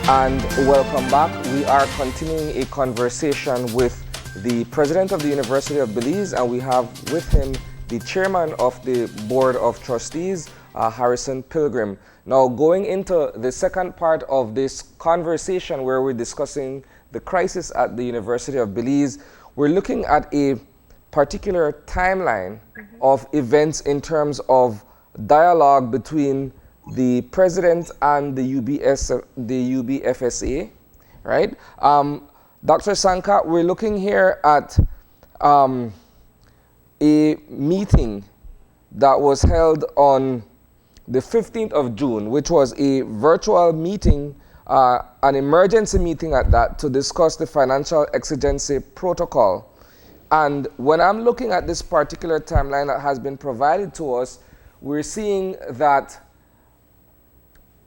And welcome back. We are continuing a conversation with the president of the University of Belize, and we have with him the chairman of the Board of Trustees, Harrison Pilgrim. Now, going into the second part of this conversation where we're discussing the crisis at the University of Belize, we're looking at a particular timeline of events in terms of dialogue between the president and the UBFSA, right? Dr. Sankat, we're looking here at a meeting that was held on the 15th of June, which was a virtual meeting, an emergency meeting at that, to discuss the financial exigency protocol. And when I'm looking at this particular timeline that has been provided to us, we're seeing that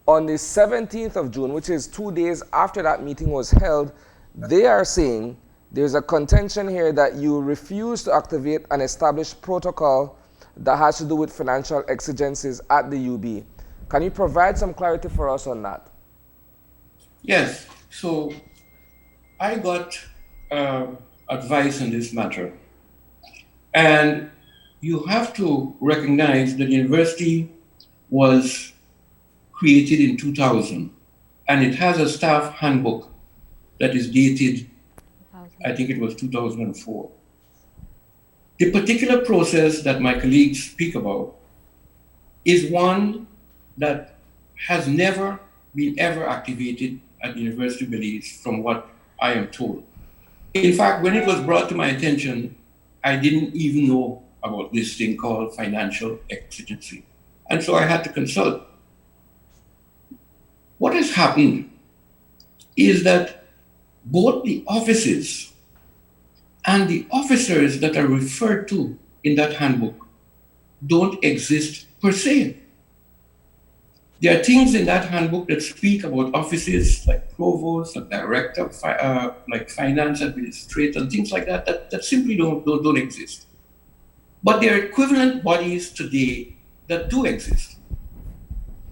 on the 17th of June, which is 2 days after that meeting was held, they are saying there's a contention here that you refuse to activate an established protocol that has to do with financial exigencies at the UB. Can you provide some clarity for us on that? Yes. So I got advice on this matter. And you have to recognize that the university was created in 2000, and it has a staff handbook that is dated, I think it was 2004. The particular process that my colleagues speak about is one that has never been ever activated at the University of Belize, from what I am told. In fact, when it was brought to my attention, I didn't even know about this thing called financial exigency. And so I had to consult. What has happened is that both the offices and the officers that are referred to in that handbook don't exist per se. There are things in that handbook that speak about offices like provost, a director, like finance administrator, and things like that, that simply don't exist. But there are equivalent bodies today that do exist.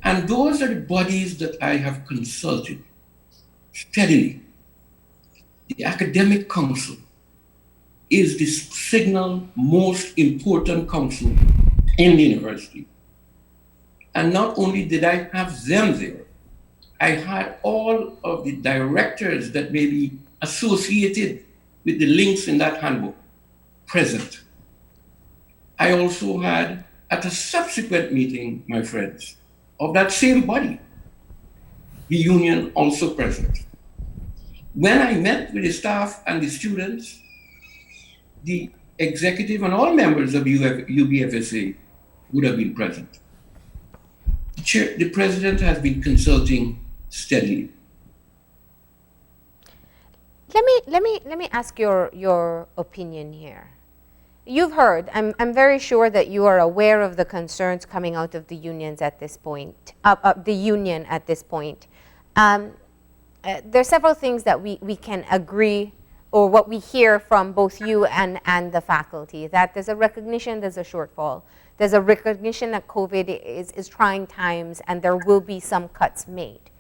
And those are the bodies that I have consulted steadily. The Academic Council is the single most important council in the university. And not only did I have them there, I had all of the directors that may be associated with the links in that handbook present. I also had, at a subsequent meeting, my friends, of that same body, the union also present. When I met with the staff and the students, the executive and all members of UBFSA would have been present. The president has been consulting steadily. Let me ask your opinion here. You've heard, I'm very sure that you are aware of the concerns coming out of the unions at this point, the union at this point. There are several things that we can agree, or what we hear from both you and the faculty, that there's a recognition there's a shortfall. There's a recognition that COVID is trying times and there will be some cuts made.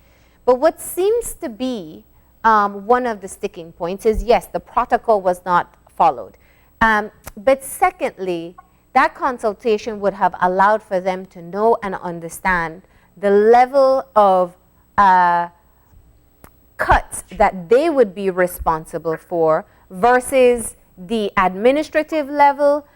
But what seems to be one of the sticking points is, yes, the protocol was not followed. But secondly, that consultation would have allowed for them to know and understand the level of cuts that they would be responsible for versus the administrative level,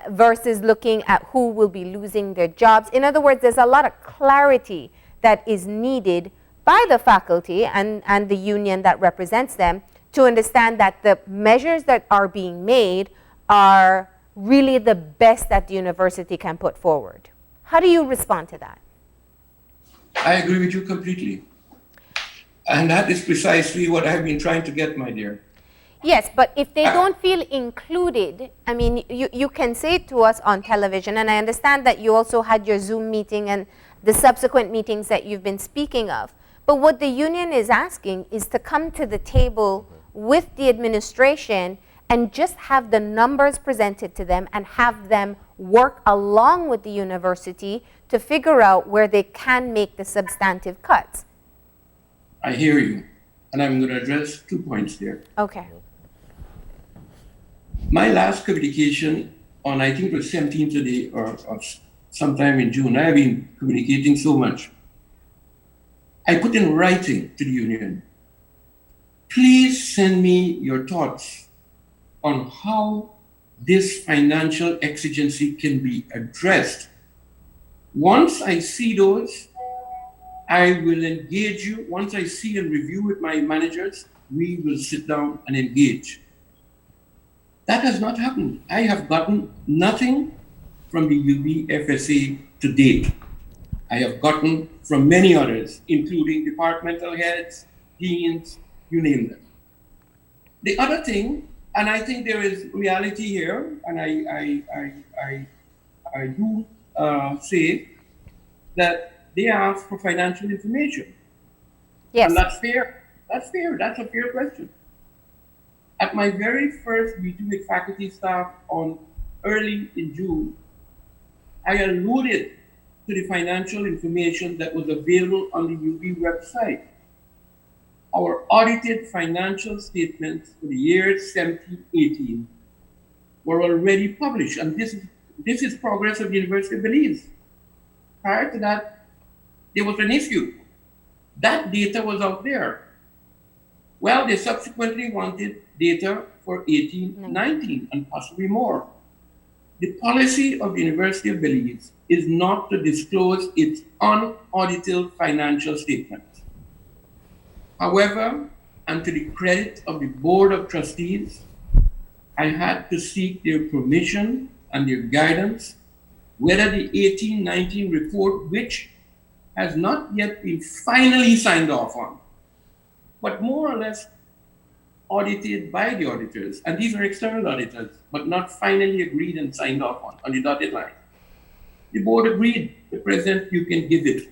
versus looking at who will be losing their jobs. In other words, there's a lot of clarity that is needed by the faculty and the union that represents them to understand that the measures that are being made are really the best that the university can put forward. How do you respond to that? I agree with you completely. And that is precisely what I've been trying to get, my dear. Yes, but if they don't feel included, I mean, you can say it to us on television, and I understand that you also had your Zoom meeting and the subsequent meetings that you've been speaking of. But what the union is asking is to come to the table with the administration and just have the numbers presented to them and have them work along with the university to figure out where they can make the substantive cuts. I hear you. And I'm going to address 2 points there. Okay. My last communication on, I think it was 17th today or sometime in June, I have been communicating so much. I put in writing to the union, please send me your thoughts on how this financial exigency can be addressed. Once I see those, I will engage you. Once I see and review with my managers, we will sit down and engage. That has not happened. I have gotten nothing from the UBFSA to date. I have gotten from many others, including departmental heads, deans, you name them. The other thing, and I think there is reality here, and I do say that they ask for financial information. Yes. And that's fair. That's fair. That's a fair question. At my very first meeting with faculty staff on early in June, I alluded to the financial information that was available on the UB website. Our audited financial statements for the years 17-18 were already published, and this is progress of the University of Belize. Prior to that, there was an issue. That data was out there. Well, they subsequently wanted data for 18-19 and possibly more. The policy of the University of Belize is not to disclose its unaudited financial statements. However, and to the credit of the Board of Trustees, I had to seek their permission and their guidance whether the 18-19 report, which has not yet been finally signed off on, but more or less audited by the auditors, and these are external auditors, but not finally agreed and signed off on the dotted line. The board agreed, the president, you can give it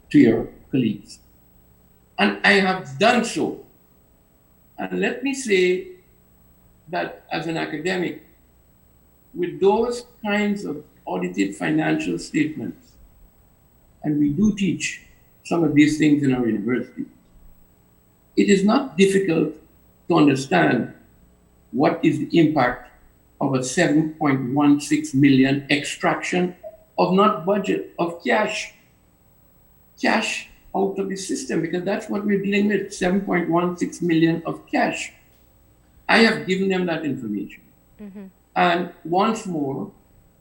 to your colleagues. And I have done so. And let me say that as an academic, with those kinds of audited financial statements, and we do teach some of these things in our university, it is not difficult to understand what is the impact of a 7.16 million extraction of not budget, of cash out of the system, because that's what we're dealing with, 7.16 million of cash. I have given them that information. Mm-hmm. And once more,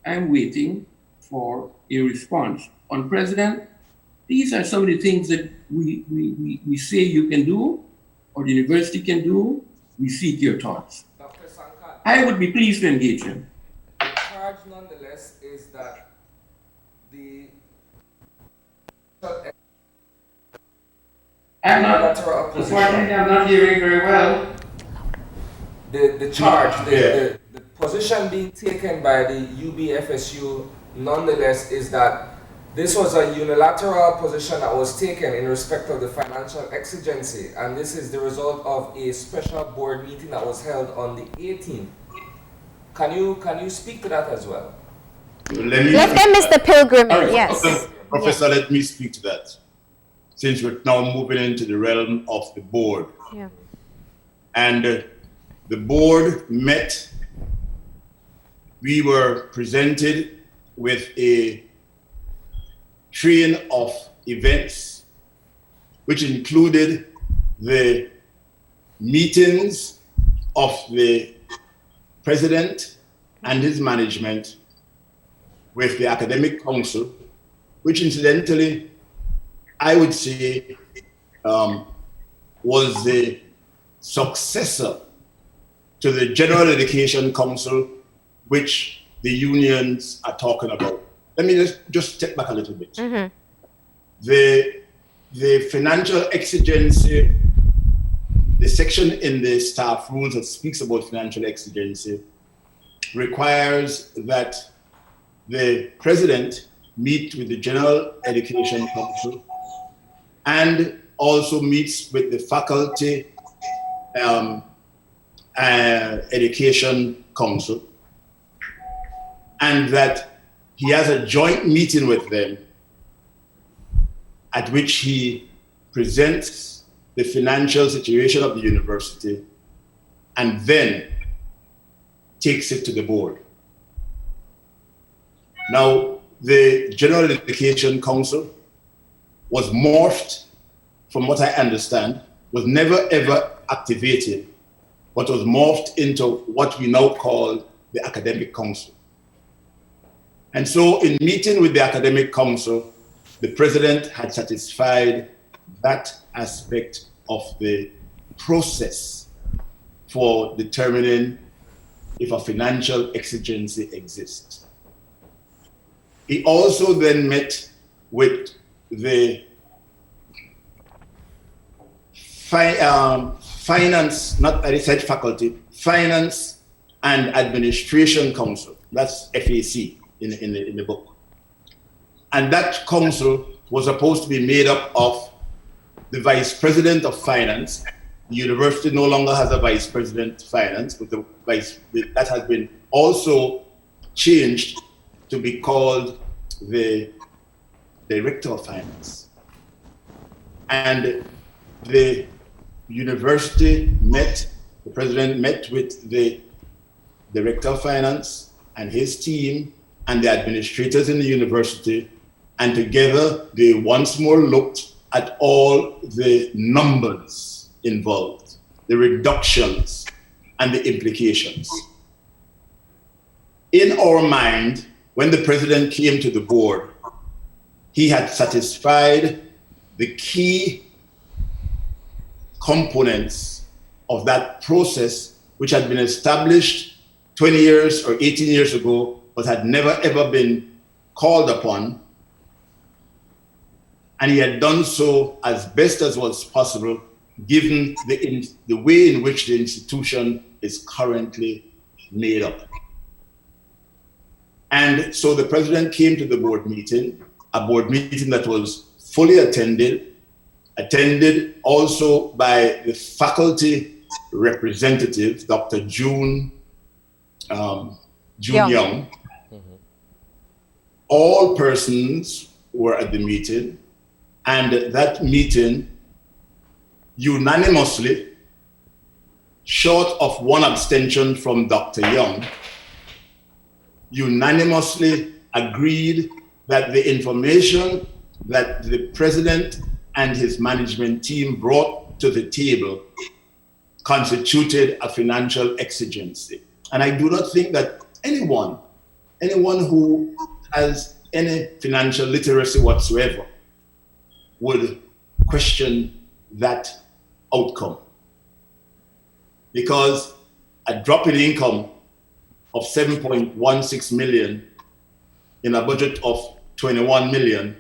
I'm waiting for a response. On President, these are some of the things that we say you can do, or the university can do. We seek your thoughts. Dr. Sankat, I would be pleased to engage him. the charge nonetheless is that the Unfortunately, I'm not hearing very well. the charge, the position being taken by the UBFSU nonetheless is that this was a unilateral position that was taken in respect of the financial exigency, and this is the result of a special board meeting that was held on the 18th. Can you speak to that as well? Let them, Mr. Pilgrim, yes. Professor, let me speak to that, since we're now moving into the realm of the board. Yeah. And the board met. We were presented with a train of events, which included the meetings of the president and his management with the academic council, which incidentally, I would say, was the successor to the General Education Council, which the unions are talking about. Let me just step back a little bit. Mm-hmm. The financial exigency, the section in the staff rules that speaks about financial exigency requires that the president meet with the General Education Council and also meets with the Faculty Education Council, and that he has a joint meeting with them at which he presents the financial situation of the university and then takes it to the board. Now, the General Education Council was morphed, from what I understand, was never ever activated, but was morphed into what we now call the Academic Council. And so in meeting with the Academic Council, the president had satisfied that aspect of the process for determining if a financial exigency exists. He also then met with the finance, not I said faculty, Finance and Administration Council. That's FAC in the book. And that council was supposed to be made up of the Vice President of Finance. The university no longer has a Vice President of Finance, but that has been also changed to be called the Director of Finance. And the university the president met with the Director of Finance and his team and the administrators in the university, and together they once more looked at all the numbers involved, the reductions and the implications. In our mind, when the president came to the board, he had satisfied the key components of that process, which had been established 20 years or 18 years ago, but had never ever been called upon. And he had done so as best as was possible, given the way in which the institution is currently made up. And so the president came to the board meeting, a board meeting that was fully attended also by the faculty representative, Dr. June Young. Mm-hmm. All persons were at the meeting, and that meeting unanimously, short of one abstention from Dr. Young, unanimously agreed that the information that the president and his management team brought to the table constituted a financial exigency. And I do not think that anyone who has any financial literacy whatsoever would question that outcome. Because a drop in income of 7.16 million in a budget of 21 million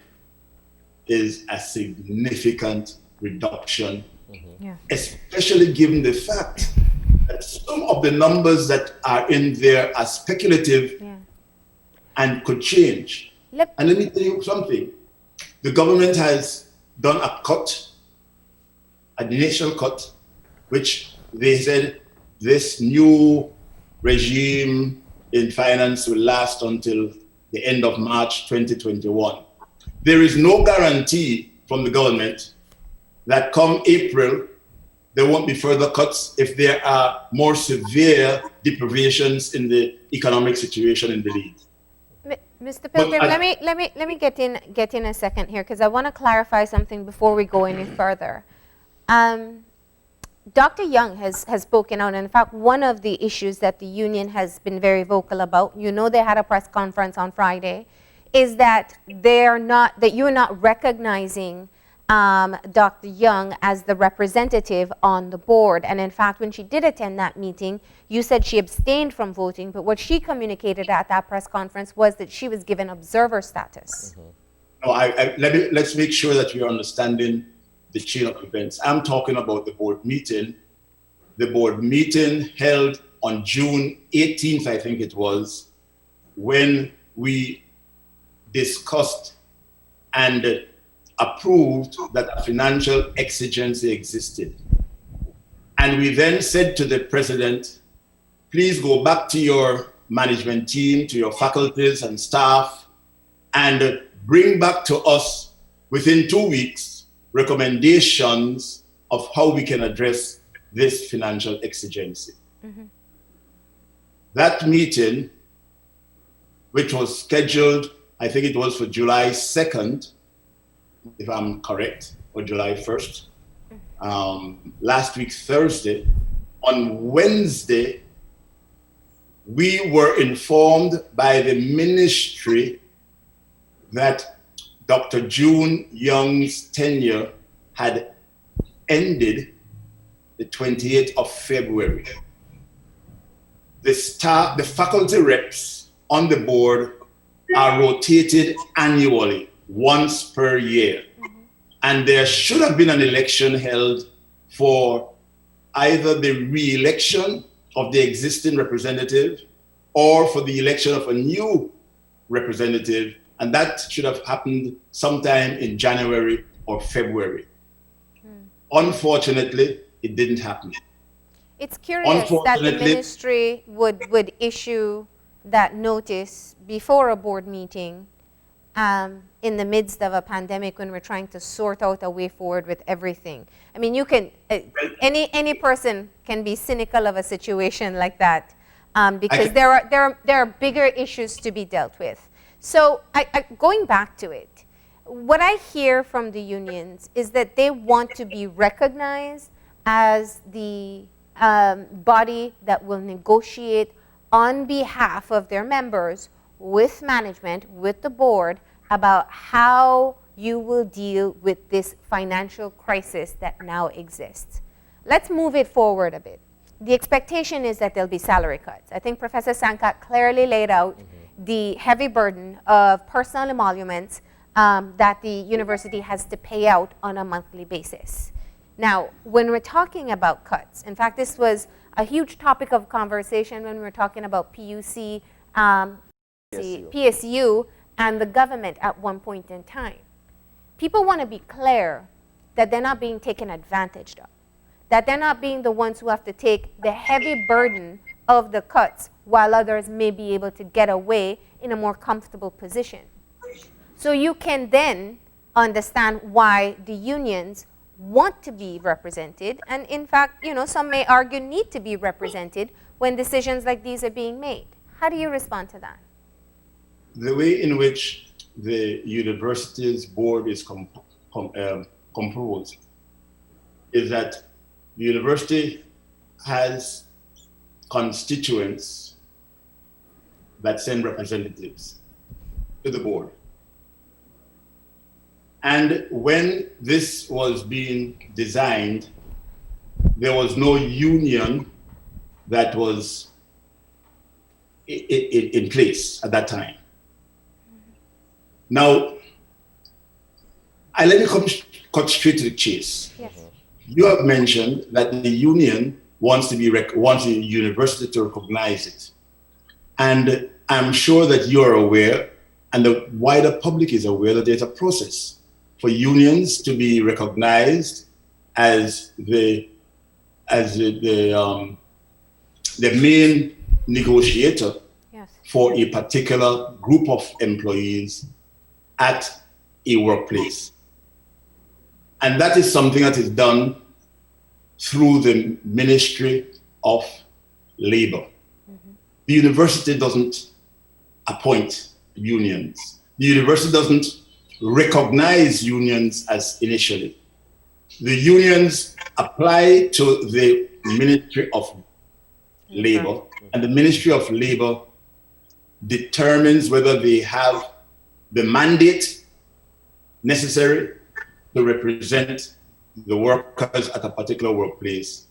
is a significant reduction, especially given the fact that some of the numbers that are in there are speculative and could change. And let me tell you something. The government has done a cut, an initial cut, which they said this new regime in finance will last until the end of March 2021. There is no guarantee from the government that come April, there won't be further cuts if there are more severe deprivations in the economic situation in Belize. Mr. Pilgrim, let me get in a second here, because I want to clarify something before we go any further. Dr. Young has spoken out, and in fact, one of the issues that the union has been very vocal about, they had a press conference on Friday, is that you're not recognizing Dr. Young as the representative on the board. And in fact, when she did attend that meeting, you said she abstained from voting, but what she communicated at that press conference was that she was given observer status. Mm-hmm. No, let's make sure that we are understanding the chain of events. I'm talking about the board meeting. The board meeting held on June 18th, I think it was, when we discussed and approved that a financial exigency existed. And we then said to the president, please go back to your management team, to your faculties and staff, and bring back to us within 2 weeks recommendations of how we can address this financial exigency. That meeting, which was scheduled, I think it was for July 2nd, if I'm correct, or July 1st, last week, Thursday. On Wednesday, we were informed by the ministry that Dr. June Young's tenure had ended the 28th of February. The faculty reps on the board are rotated annually, once per year. And there should have been an election held for either the re-election of the existing representative or for the election of a new representative. And that should have happened sometime in January or February. Unfortunately, it didn't happen. It's curious that the ministry would issue that notice before a board meeting in the midst of a pandemic when we're trying to sort out a way forward with everything. I mean, you can, any person can be cynical of a situation like that because there are bigger issues to be dealt with. So going back to it, what I hear from the unions is that they want to be recognized as the body that will negotiate on behalf of their members with management, with the board, about how you will deal with this financial crisis that now exists. Let's move it forward a bit. The expectation is that there'll be salary cuts. I think Professor Sankat clearly laid out the heavy burden of personal emoluments that the university has to pay out on a monthly basis. Now, when we're talking about cuts, in fact, this was a huge topic of conversation when we were talking about PUC, PSU, and the government at one point in time. People want to be clear that they're not being taken advantage of, that they're not being the ones who have to take the heavy burden of the cuts while others may be able to get away in a more comfortable position. So you can then understand why the unions want to be represented, and in fact, you know, some may argue need to be represented when decisions like these are being made. How do you respond to that? The way in which the university's board is composed is that the university has constituents that send representatives to the board. And when this was being designed, there was no union that was in place at that time. Now, let me cut straight to the chase. Yes. You have mentioned that the union wants the university to recognize it. And I'm sure that you're aware, and the wider public is aware, that there's a process for unions to be recognized as the main negotiator for a particular group of employees at a workplace. And that is something that is done through the Ministry of Labor. The university doesn't appoint unions. The university doesn't recognize unions as initially. The unions apply to the Ministry of Labor, and the Ministry of Labor determines whether they have the mandate necessary to represent the workers at a particular workplace,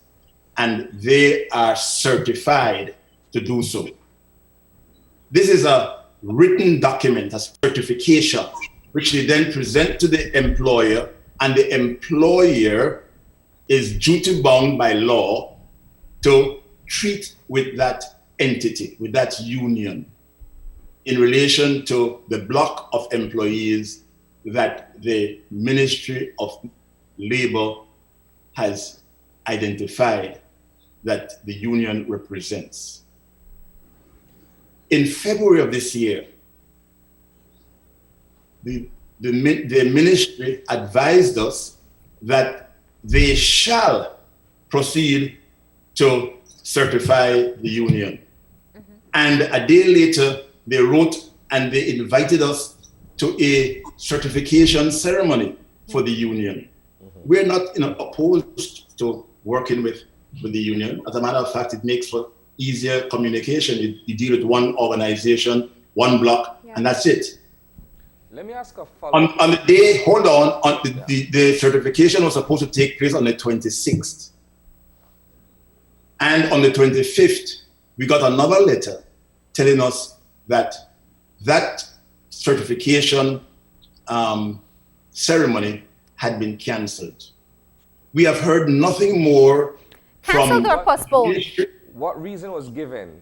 and they are certified to do so. This is a written document, a certification, which they then present to the employer, and the employer is duty bound by law to treat with that entity, with that union, in relation to the block of employees that the Ministry of Labor has identified that the union represents. In February of this year, the ministry advised us that they shall proceed to certify the union. And a day later, they wrote and they invited us to a certification ceremony for the union. We're not opposed to working with the union. As a matter of fact, it makes for easier communication. You deal with one organization, one block, and that's it. Let me ask a follow-up. On the day, the certification was supposed to take place on the 26th. And on the 25th, we got another letter telling us that that certification ceremony had been canceled. We have heard nothing more Cancelled or postponed? What reason was given?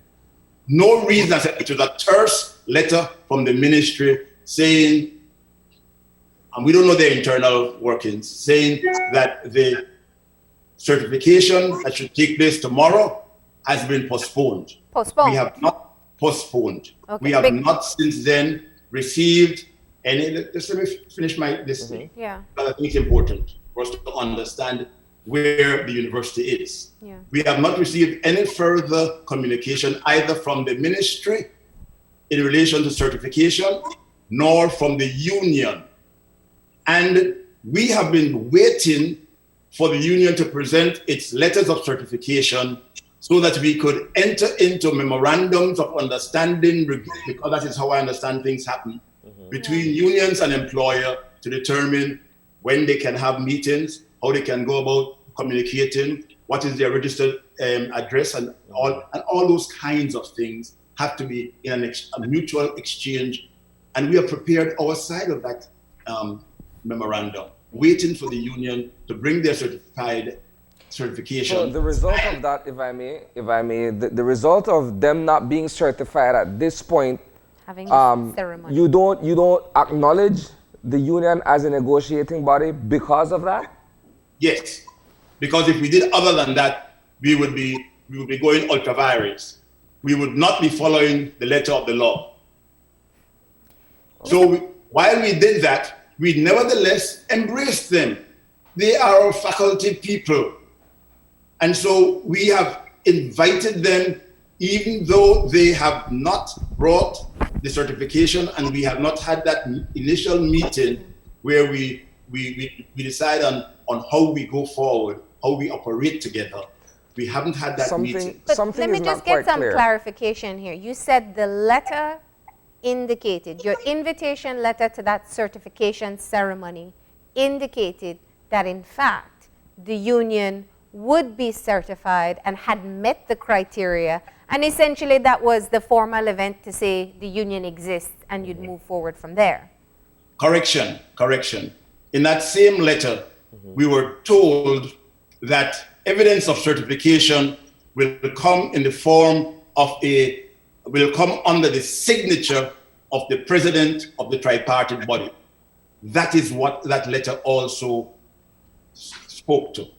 No reason. I said it was a terse letter from the ministry saying, and we don't know their internal workings, saying that the certification that should take place tomorrow has been postponed. Postponed. We have not postponed. Okay. We have not since then received any. Just let me finish this thing. Yeah. But I think it's important for us to understand where the university is. Yeah. We have not received any further communication either from the ministry in relation to certification, nor from the union. And we have been waiting for the union to present its letters of certification so that we could enter into memorandums of understanding, because that is how I understand things happen, between unions and employer to determine when they can have meetings, how they can go about communicating, what is their registered address, and all those kinds of things have to be in a mutual exchange. And we have prepared our side of that memorandum, waiting for the union to bring their certification. So the result of that, if I may, the result of them not being certified at this point, Having a ceremony. you don't acknowledge the union as a negotiating body because of that? Yes, because if we did other than that, we would be going ultra vires. We would not be following the letter of the law. So while we did that, we nevertheless embraced them. They are our faculty people. And so we have invited them, even though they have not brought the certification and we have not had that initial meeting where we decide on how we go forward, how we operate together. We haven't had that meeting. But Something let me is just not quite get some clear. clarification here. You said the letter indicated, your invitation letter to that certification ceremony indicated that in fact the union would be certified and had met the criteria, and essentially that was the formal event to say the union exists and you'd move forward from there. Correction. In that same letter, we were told that evidence of certification will come in the form of will come under the signature of the president of the tripartite body. That is what that letter also spoke to.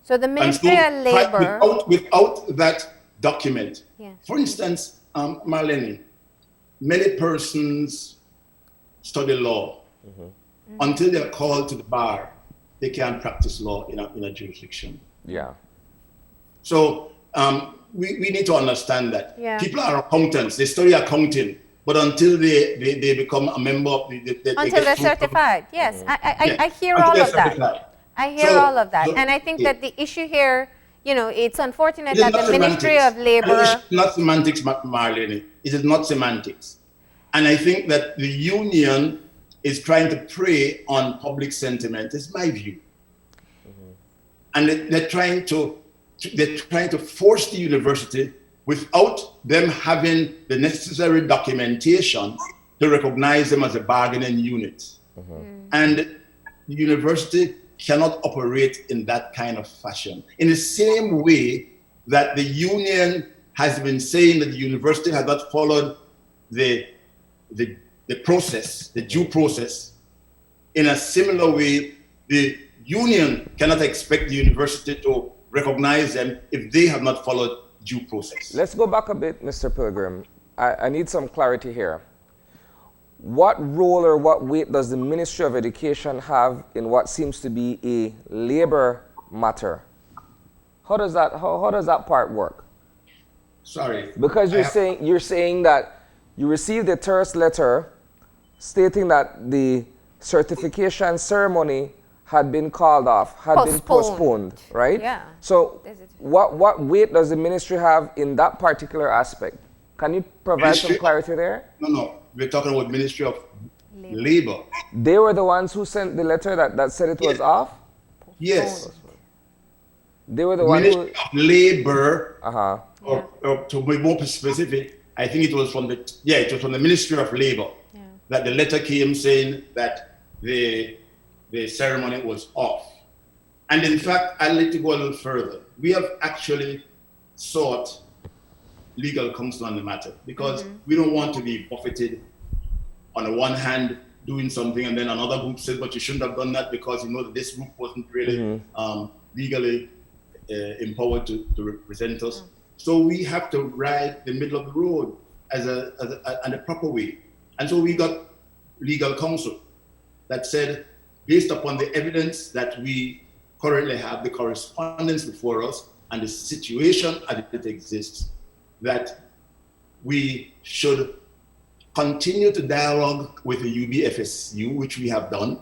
So the Ministry of Labor... Without that document, Yes. for instance, Marlene, many persons study law. Until they're called to the bar, they can't practice law in a jurisdiction. Yeah. So we need to understand that. Yeah. People are accountants, they study accounting, but until they become a member of Until they're certified, yes. I hear all of that. I hear all of that. And I think that the issue here, it's unfortunate that the Ministry of Labor... It's not semantics, Marlene. It is not semantics. And I think that the union is trying to prey on public sentiment, is my view. And they're trying to force the university without them having the necessary documentation to recognize them as a bargaining unit. And the university cannot operate in that kind of fashion. In the same way that the union has been saying that the university has not followed the process, the due process, in a similar way, the union cannot expect the university to recognize them if they have not followed due process. Let's go back a bit, Mr. Pilgrim. I need some clarity here. what role or what weight does the Ministry of Education have in what seems to be a labor matter? How does that part work? Sorry. Because you're saying that you received a terse letter stating that the certification ceremony had been called off, been postponed, right? Yeah. So what weight does the ministry have in that particular aspect? Can you provide some clarity there? No. We're talking about Ministry of Labor. They were the ones who sent the letter that said it was off? Yes. They were the ones Ministry of Labor, Uh-huh. or to be more specific, I think it was from the Ministry of Labor that the letter came saying that the ceremony was off. And in fact, I'd like to go a little further. We have actually sought legal counsel on the matter because we don't want to be buffeted on the one hand doing something and then another group said, but you shouldn't have done that because you know that this group wasn't really legally empowered to represent us. So we have to ride the middle of the road in a proper way. And so we got legal counsel that said, based upon the evidence that we currently have, the correspondence before us, and the situation as it exists, that we should continue to dialogue with the UBFSU, which we have done,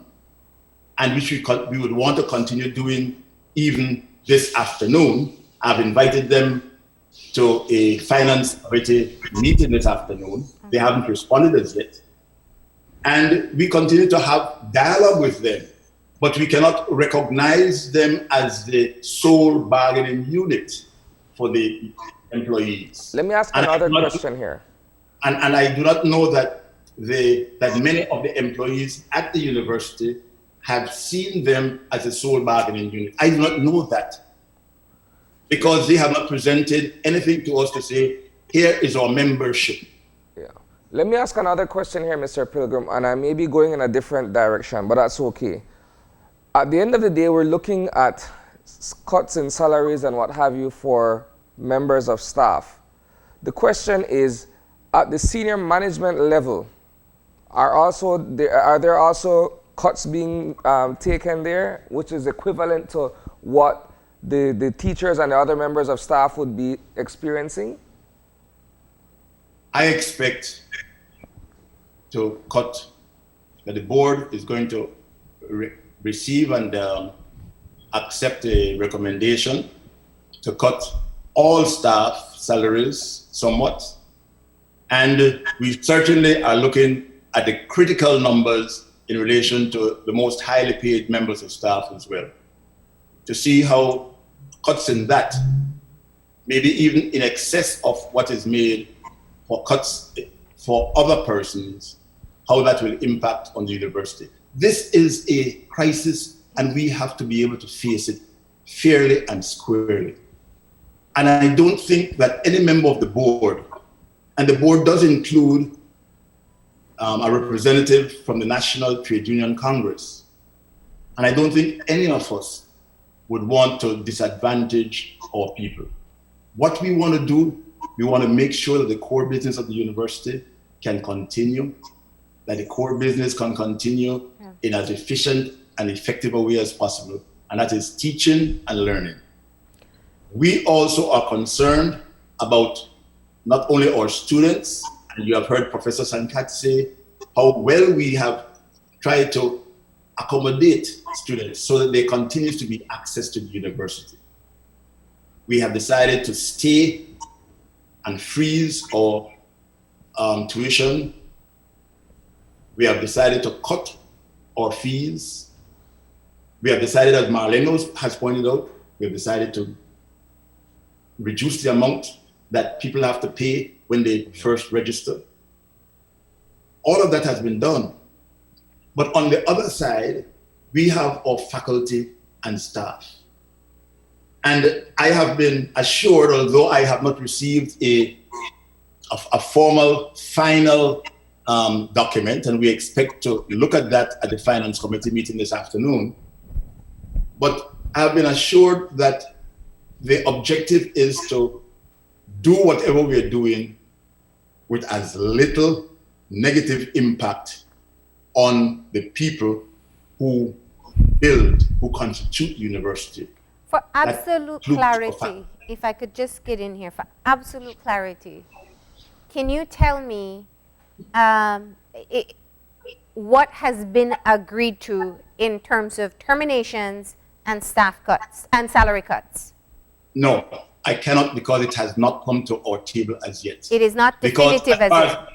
and which we would want to continue doing even this afternoon. I've invited them to a finance committee meeting this afternoon. They haven't responded as yet. And we continue to have dialogue with them, but we cannot recognize them as the sole bargaining unit for the employees. Let me ask another question here. And I do not know that many of the employees at the university have seen them as a sole bargaining unit. I do not know that because they have not presented anything to us to say, here is our membership. Yeah. Let me ask another question here, Mr. Pilgrim, and I may be going in a different direction, but that's okay. At the end of the day, we're looking at cuts in salaries and what have you for members of staff. The question is, at the senior management level, are there also cuts being taken there, which is equivalent to what the teachers and the other members of staff would be experiencing? I expect to cut, that the board is going to receive and accept a recommendation to cut all staff salaries somewhat. And we certainly are looking at the critical numbers in relation to the most highly paid members of staff as well, to see how cuts in that, maybe even in excess of what is made for cuts for other persons, how that will impact on the university. This is a crisis and we have to be able to face it fairly and squarely. And I don't think that any member of the board, and the board does include a representative from the National Trade Union Congress, and I don't think any of us would want to disadvantage our people. What we want to do, we want to make sure that the core business of the university can continue, that the core business can continue in as efficient and effective a way as possible, and that is teaching and learning. We also are concerned about not only our students, and you have heard Professor Sankat say how well we have tried to accommodate students so that there continues to be access to the university. We have decided to stay and freeze our tuition. We have decided to cut our fees. We have decided, as Marlene has pointed out, we have decided to reduce the amount that people have to pay when they first register. All of that has been done. But on the other side, we have our faculty and staff. And I have been assured, although I have not received a formal final document, and we expect to look at that at the Finance Committee meeting this afternoon, but I have been assured that the objective is to do whatever we're doing with as little negative impact on the people who constitute university. For absolute clarity, fact. if I could just get in here, for absolute clarity, can you tell me what has been agreed to in terms of terminations and staff cuts and salary cuts? No, I cannot, because it has not come to our table as yet. It is not definitive as yet.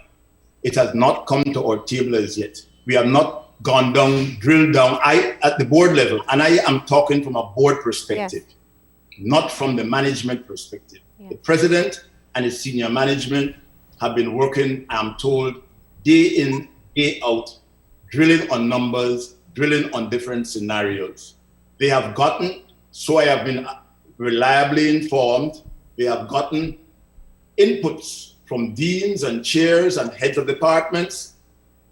It has not come to our table as yet. We have not gone down, drilled down. At the board level, and I am talking from a board perspective, Yes. not from the management perspective. Yes. The president and his senior management have been working, I'm told, day in, day out, drilling on numbers, drilling on different scenarios. They have gotten, so I have been reliably informed, they have gotten inputs from deans and chairs and heads of departments.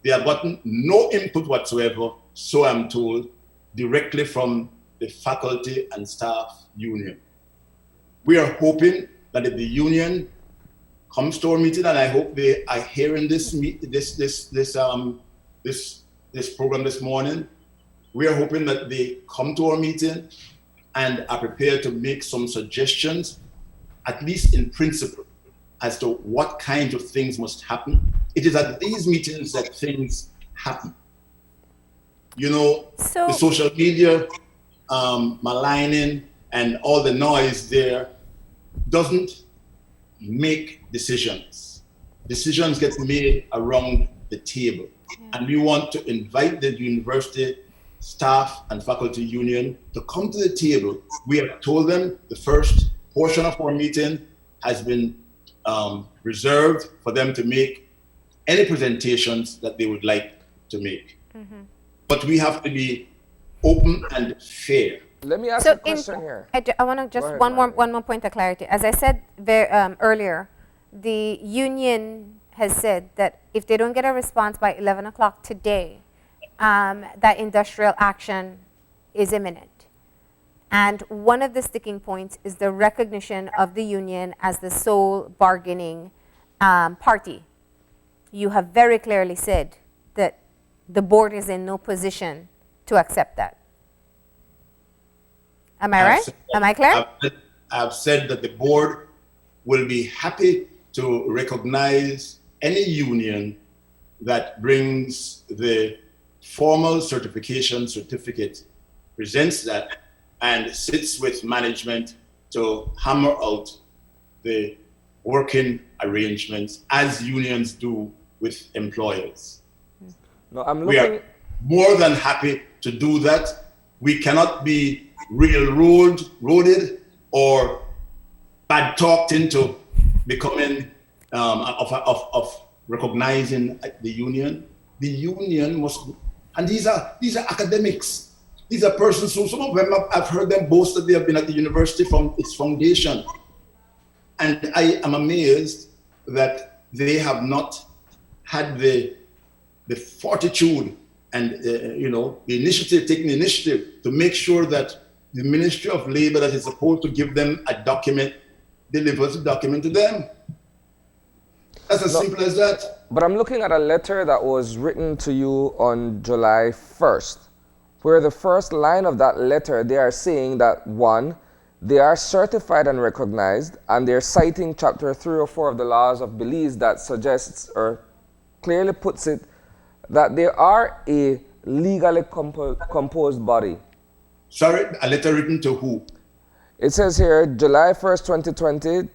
They have gotten no input whatsoever, so I'm told, directly from the faculty and staff union. We are hoping that if the union comes to our meeting, and I hope they are hearing this program this morning, we are hoping that they come to our meeting and are prepared to make some suggestions, at least in principle, as to what kinds of things must happen. It is at these meetings that things happen. You know, the social media maligning and all the noise there doesn't make decisions. Decisions get made around the table. Yeah. And we want to invite the university staff and faculty union to come to the table. We have told them the first portion of our meeting has been reserved for them to make any presentations that they would like to make. Mm-hmm. But we have to be open and fair. Let me ask you a question here. I want to just one more point of clarity. As I said earlier, the union has said that if they don't get a response by 11 o'clock today, that industrial action is imminent. And one of the sticking points is the recognition of the union as the sole bargaining party. You have very clearly said that the board is in no position to accept that. Am I right? Am I clear? I've said that the board will be happy to recognize any union that brings the formal certificate, presents that, and sits with management to hammer out the working arrangements as unions do with employers. No, we are more than happy to do that. We cannot be railroaded or bad talked into becoming of recognizing the union. The union must, and these are academics. These are persons who, some of them, I've heard them boast that they have been at the university from its foundation. And I am amazed that they have not had the fortitude and taking the initiative to make sure that the Ministry of Labor that is supposed to give them a document delivers the document to them. That's as simple as that. But I'm looking at a letter that was written to you on July 1st, where the first line of that letter, they are saying that, one, they are certified and recognized, and they're citing Chapter 304 of the laws of Belize that suggests or clearly puts it that they are a legally composed body. Sorry, a letter written to who? It says here, July 1st, 2020,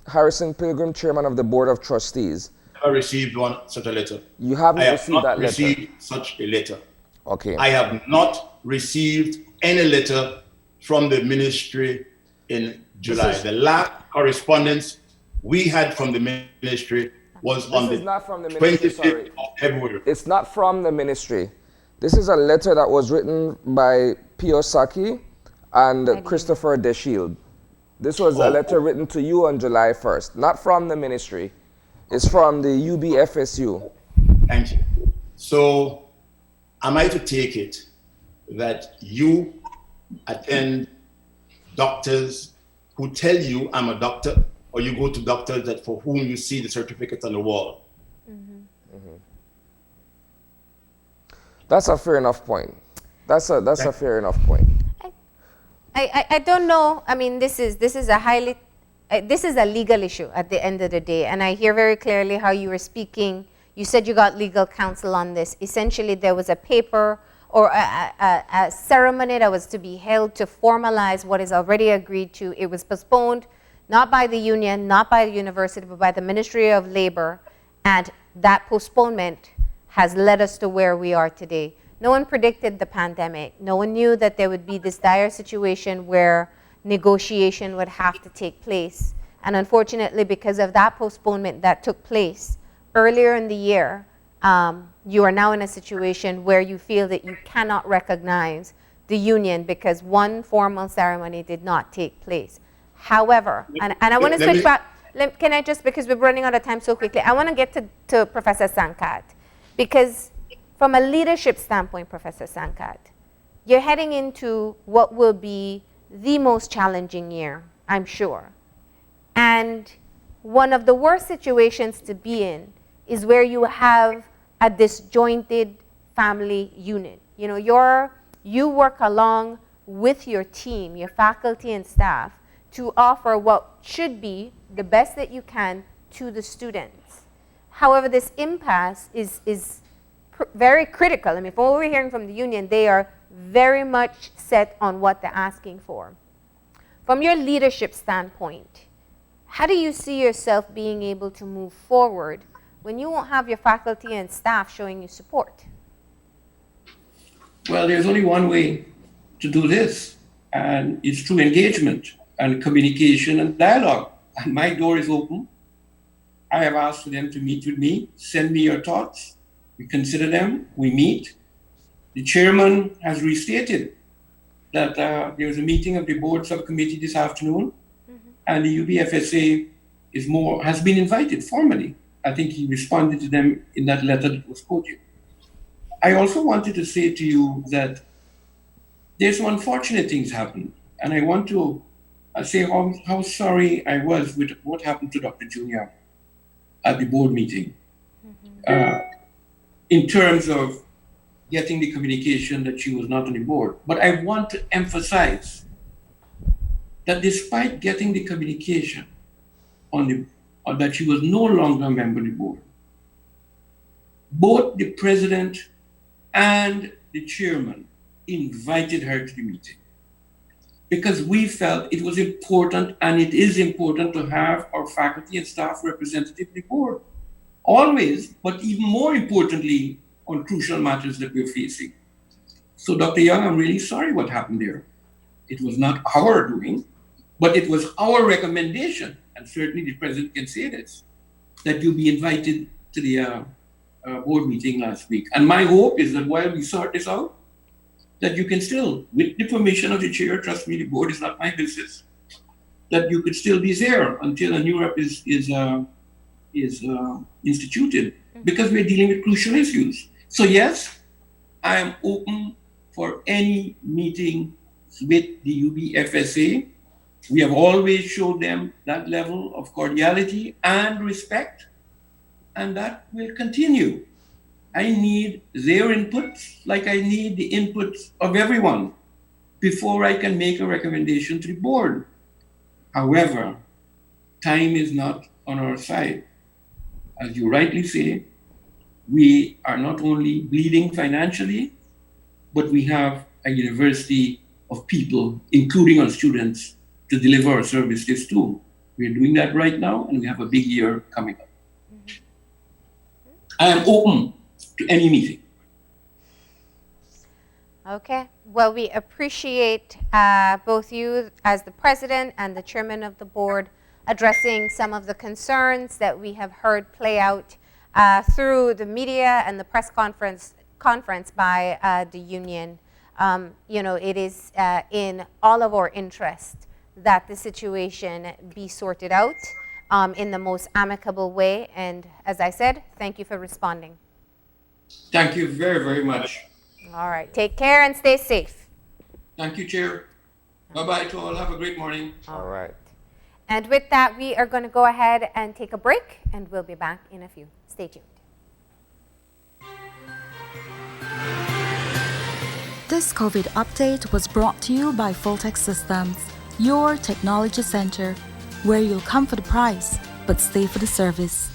Harrison Pilgrim, Chairman of the Board of Trustees. I received such a letter. You haven't received that letter? I have not received such a letter. Okay. I have not received any letter from the ministry in July. The last correspondence we had from the ministry was on the 25th of February. It's not from the ministry. This is a letter that was written by Piyosaki and Christopher Deshield. This was a letter written to you on July 1st, not from the ministry. It's from the UBFSU. Thank you. So, am I to take it that you attend doctors who tell you I'm a doctor, or you go to doctors that for whom you see the certificate on the wall? Mm-hmm. Mm-hmm. That's a fair enough point. That's a fair enough point. I don't know. I mean, this is a legal issue at the end of the day, and I hear very clearly how you were speaking. You said you got legal counsel on this. Essentially, there was a paper or a ceremony that was to be held to formalize what is already agreed to. It was postponed, not by the union, not by the university, but by the Ministry of Labor, and that postponement has led us to where we are today. No one predicted the pandemic. No one knew that there would be this dire situation where negotiation would have to take place. And unfortunately, because of that postponement that took place earlier in the year, you are now in a situation where you feel that you cannot recognize the union because one formal ceremony did not take place. However, and I want to switch back, can I just, because we're running out of time so quickly, I want to get to Professor Sankat, because from a leadership standpoint, Professor Sankat, you're heading into what will be the most challenging year, I'm sure. And one of the worst situations to be in is where you have a disjointed family unit. You know, you work along with your team, your faculty and staff, to offer what should be the best that you can to the students. However, this impasse is very critical. I mean, from what we're hearing from the union, they are very much set on what they're asking for. From your leadership standpoint, how do you see yourself being able to move forward when you won't have your faculty and staff showing you support? Well, there's only one way to do this, and it's through engagement and communication and dialogue. And my door is open. I have asked for them to meet with me, send me your thoughts. We consider them, we meet. The chairman has restated that there was a meeting of the board subcommittee this afternoon, and the UBFSA has been invited formally. I think he responded to them in that letter that was quoted. I also wanted to say to you that there's some unfortunate things happened, and I want to say how sorry I was with what happened to Dr. Junior at the board meeting. In terms of getting the communication that she was not on the board. But I want to emphasize that despite getting the communication that she was no longer a member of the board, both the president and the chairman invited her to the meeting because we felt it was important, and it is important, to have our faculty and staff representative on the board. Always, but even more importantly, on crucial matters that we're facing. So Dr. Young, I'm really sorry what happened there. It was not our doing, but it was our recommendation, and certainly the president can say this, that you be invited to the board meeting last week. And my hope is that while we sort this out, that you can still, with the permission of the chair, trust me, the board is not my business, that you could still be there until a new rep is instituted, because we're dealing with crucial issues. So yes, I am open for any meeting with the UBFSA. We have always showed them that level of cordiality and respect, and that will continue. I need their inputs like I need the inputs of everyone before I can make a recommendation to the board. However, time is not on our side. As you rightly say, we are not only bleeding financially, but we have a university of people, including our students, to deliver our services to. We're doing that right now, and we have a big year coming up. I am open to any meeting. Okay. Well, we appreciate both you as the president and the chairman of the board addressing some of the concerns that we have heard play out through the media and the press conference by the union. You know, it is in all of our interest that the situation be sorted out in the most amicable way. And as I said, thank you for responding. Thank you very, very much. All right. Take care and stay safe. Thank you, Chair. Bye-bye to all. Have a great morning. All right. And with that, we are going to go ahead and take a break, and we'll be back in a few. Stay tuned. This COVID update was brought to you by Fulltech Systems, your technology center, where you'll come for the price, but stay for the service.